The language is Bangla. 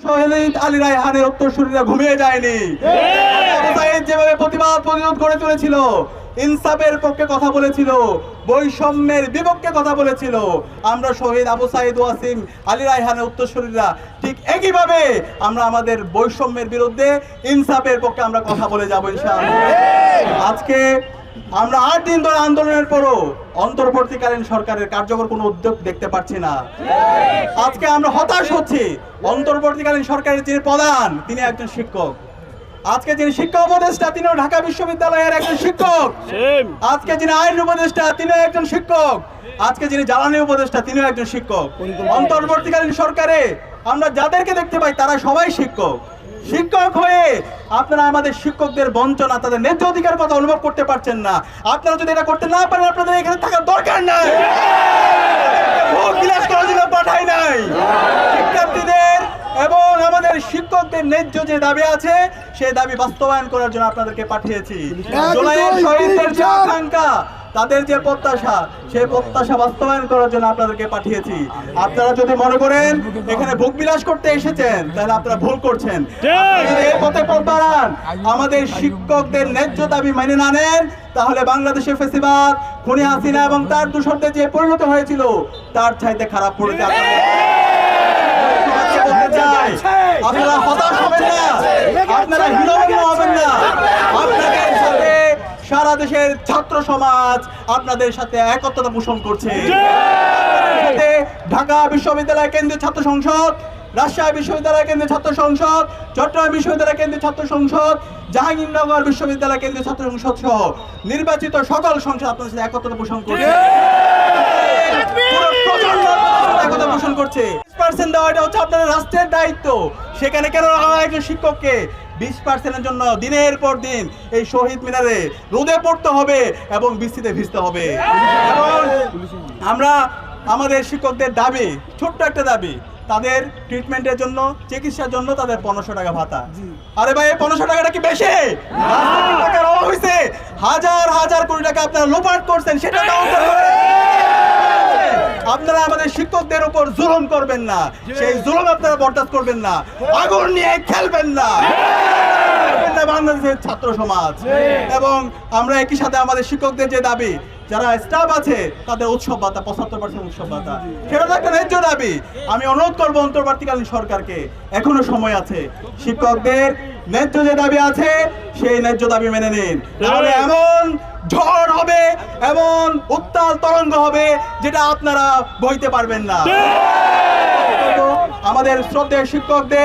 শহীদ আলী রায়হানের উত্তরসূরিরা ঘুমিয়ে যায়নি। আবু সাঈদ যেভাবে প্রতিরোধ করে তুলেছিল, ইনসাফের পক্ষে কথা বলেছিল, বৈষম্যের বিপক্ষে কথা বলেছিল, আমরা শহীদ আবু সাঈদ ওয়াসিম আলী রায়হানের উত্তরসূরিরা ঠিক একইভাবে আমরা আমাদের বৈষম্যের বিরুদ্ধে ইনসাফের পক্ষে আমরা কথা বলে যাব ইনশাআল্লাহ। আজকে আমরা 8 দিন ধরে আন্দোলনের পরও অন্তর্বর্তীকালীন সরকারের কার্যকর কোনো উদ্যোগ দেখতে পাচ্ছি না। আজকে আমরা হতাশ হচ্ছি। অন্তর্বর্তীকালীন সরকারের যিনি প্রধান, তিনি একজন শিক্ষক। আজকে যিনি শিক্ষা উপদেষ্টা, তিনিও ঢাকা বিশ্ববিদ্যালয়ের একজন শিক্ষক। আজকে যিনি আইন উপদেষ্টা, তিনিও একজন শিক্ষক। আজকে যিনি জ্বালানি উপদেষ্টা, তিনিও একজন শিক্ষক। অন্তর্বর্তীকালীন সরকারে আমরা যাদেরকে দেখতে পাই তারা সবাই শিক্ষক। শিক্ষক হয়ে আপনারা আমাদের শিক্ষকদের বঞ্চনা, তাদের ন্যায্য অধিকার কথা অনুভব করতে পারছেন না। আপনারা যদি এটা করতে না পারেন, আপনাদের এখানে থাকার দরকার নাই। ভোগ বিলাস করার জন্য পাঠাই নাই। শিক্ষার্থীদের এবং আমাদের শিক্ষকদের ন্যায্য যে দাবি আছে, সেই দাবি বাস্তবায়ন করার জন্য আপনাদেরকে পাঠিয়েছি। জুলাইয়ের শহীদদের যে আকাঙ্ক্ষা, তাদের যে প্রত্যাশা, সেই প্রত্যাশা বাস্তবায়ন করার জন্য আপনাদেরকে পাঠিয়েছি। আপনারা যদি মনে করেন এখানে ভোগ বিলাস করতে এসেছেন, তাহলে আপনারা ভুল করছেন। এই পথে পথ বাড়ান, আমাদের শিক্ষকদের ন্যায্য দাবি মেনে না নেন, তাহলে বাংলাদেশের ফ্যাসিবাদ, খুনি হাসিনা এবং তার দূষরদের যে পরিণত হয়েছিল, তার চাইতে খারাপ পরিণতি আপনারা হতাশ হবেন না, আপনারা হীনমন্য হবেন না। আপনাদের সাথে সারা দেশের ছাত্র সমাজ আপনাদের সাথে একত্রতা পোষণ করছে। ঢাকা বিশ্ববিদ্যালয় কেন্দ্রীয় ছাত্র সংসদ, রাজশাহী বিশ্ববিদ্যালয় কেন্দ্রীয় ছাত্র সংসদ, চট্টগ্রাম বিশ্ববিদ্যালয় কেন্দ্রীয় ছাত্র সংসদ, জাহাঙ্গীরনগর বিশ্ববিদ্যালয় কেন্দ্রীয় ছাত্র সংসদ সহ নির্বাচিত সকল সংসদ আপনাদের সাথে একত্রতা পোষণ করছে। একতা পোষণ করছে। 20% দেওয়াটা হচ্ছে আপনাদের রাষ্ট্রের দায়িত্ব। সেখানে কেন একজন শিক্ষককে 20%-এর জন্য দিনের পর দিন এই শহীদ মিনারে রোদে পড়তে হবে এবং বৃষ্টিতে ভিজতে হবে? এবং আমরা আমাদের শিক্ষকদের দাবি, ছোট্ট একটা দাবি, তাদের ট্রিটমেন্টের জন্য, চিকিৎসার জন্য তাদের 1500 টাকা ভাতা। আরে ভাই, এই 1500 টাকাটা কি বেশি? টাকার অভাব হয়েছে, হাজার হাজার কোটি টাকা আপনারা লোপাট করছেন, সেটা আপনারা আমাদের শিক্ষকদের উপর জুলুম করবেন না, সেই জুলুম আপনারা বরদাস্ত করবেন না, আগুন নিয়ে খেলবেন না বাংলাদেশের ছাত্র সমাজ। এবং আমরা একই সাথে আমাদের শিক্ষকদের যে দাবি, যারা স্টাফ আছে তাদের উৎসব ভাতা, 75% উৎসব ভাতা, সেটা তো একটা ন্যায্য দাবি। আমি অনুরোধ করবো অন্তর্বর্তীকালীন সরকারকে, এখনো সময় আছে, শিক্ষকদের ন্যায্য যে দাবি আছে সেই ন্যায্য দাবি মেনে নিন। তাহলে এমন ঝড় হবে, এমন উত্তাল তরঙ্গ হবে যেটা আপনারা বইতে পারবেন না। আমাদের শ্রদ্ধেয় শিক্ষকদের